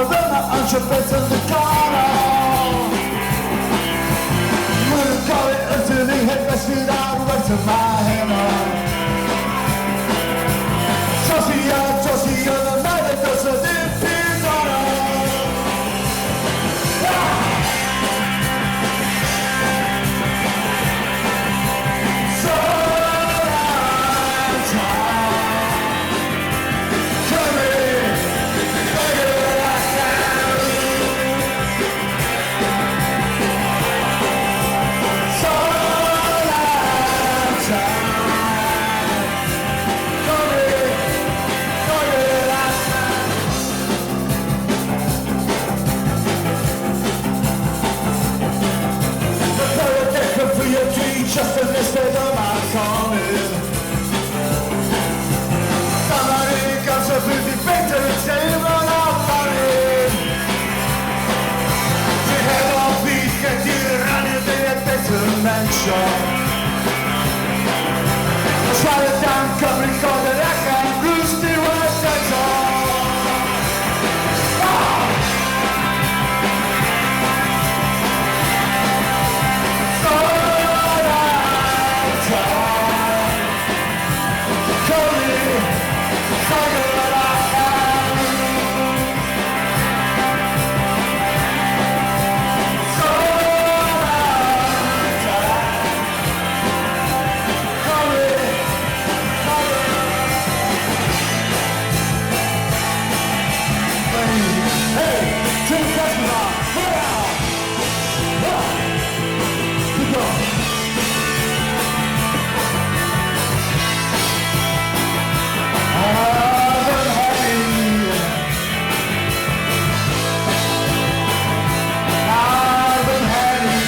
aveva anche pezzo di cara. When I call it until the head I sit down right to my hand. Josie, the night that doesn't depend on us. So I'm tired. Come in, figure it out now. So I'm tired. Come in, figure it out now. The pyrotechnic for your dream, just a list of my calling. Somebody comes up with the victory table of money. Ti head of beat che ti rani delle pezze mansion. Try it down, come record it, I can lose the words that's all. So I'm tired. Come in, figure it out now. So I'm tired. Come in, figure it out. Hey, to the festival, put out. Keep going. I've been happy. I've been happy.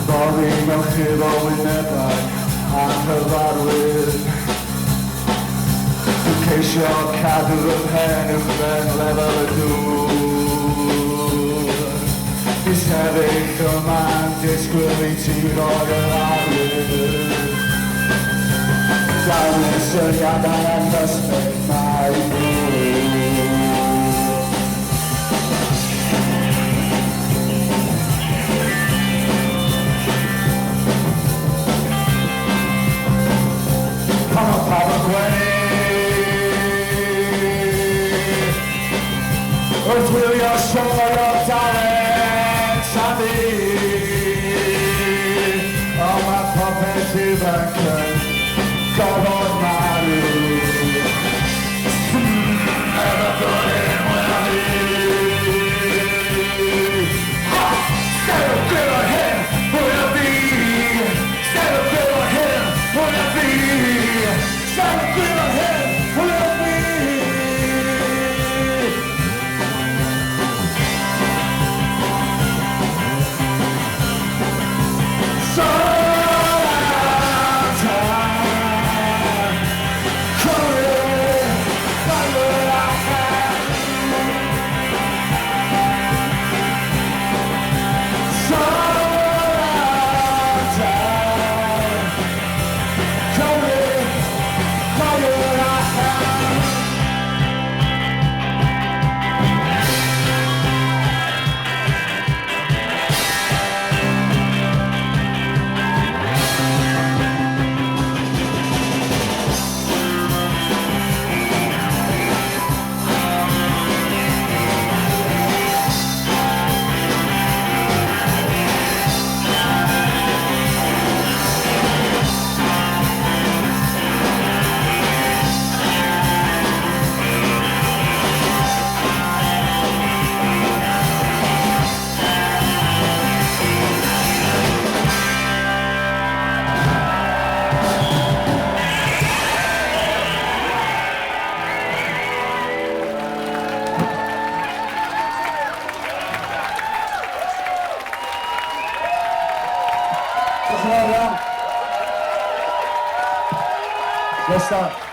Boring och hero in the back, I'm provided. In case your cat will hand if then level do. He's having command, discriminating organized. Darkness and yada and must make my move. Come on, Papa Gwenny. Earth will your show your talent, Sandy. Oh, my puppet, even God Almighty. Everybody will be. Stay up there ahead, will be. Stay up there ahead, will be. Stay up there ahead, will be. So I'm tired. Come in, figure it out now. So I'm tired. Come in, figure it out now. Let's start.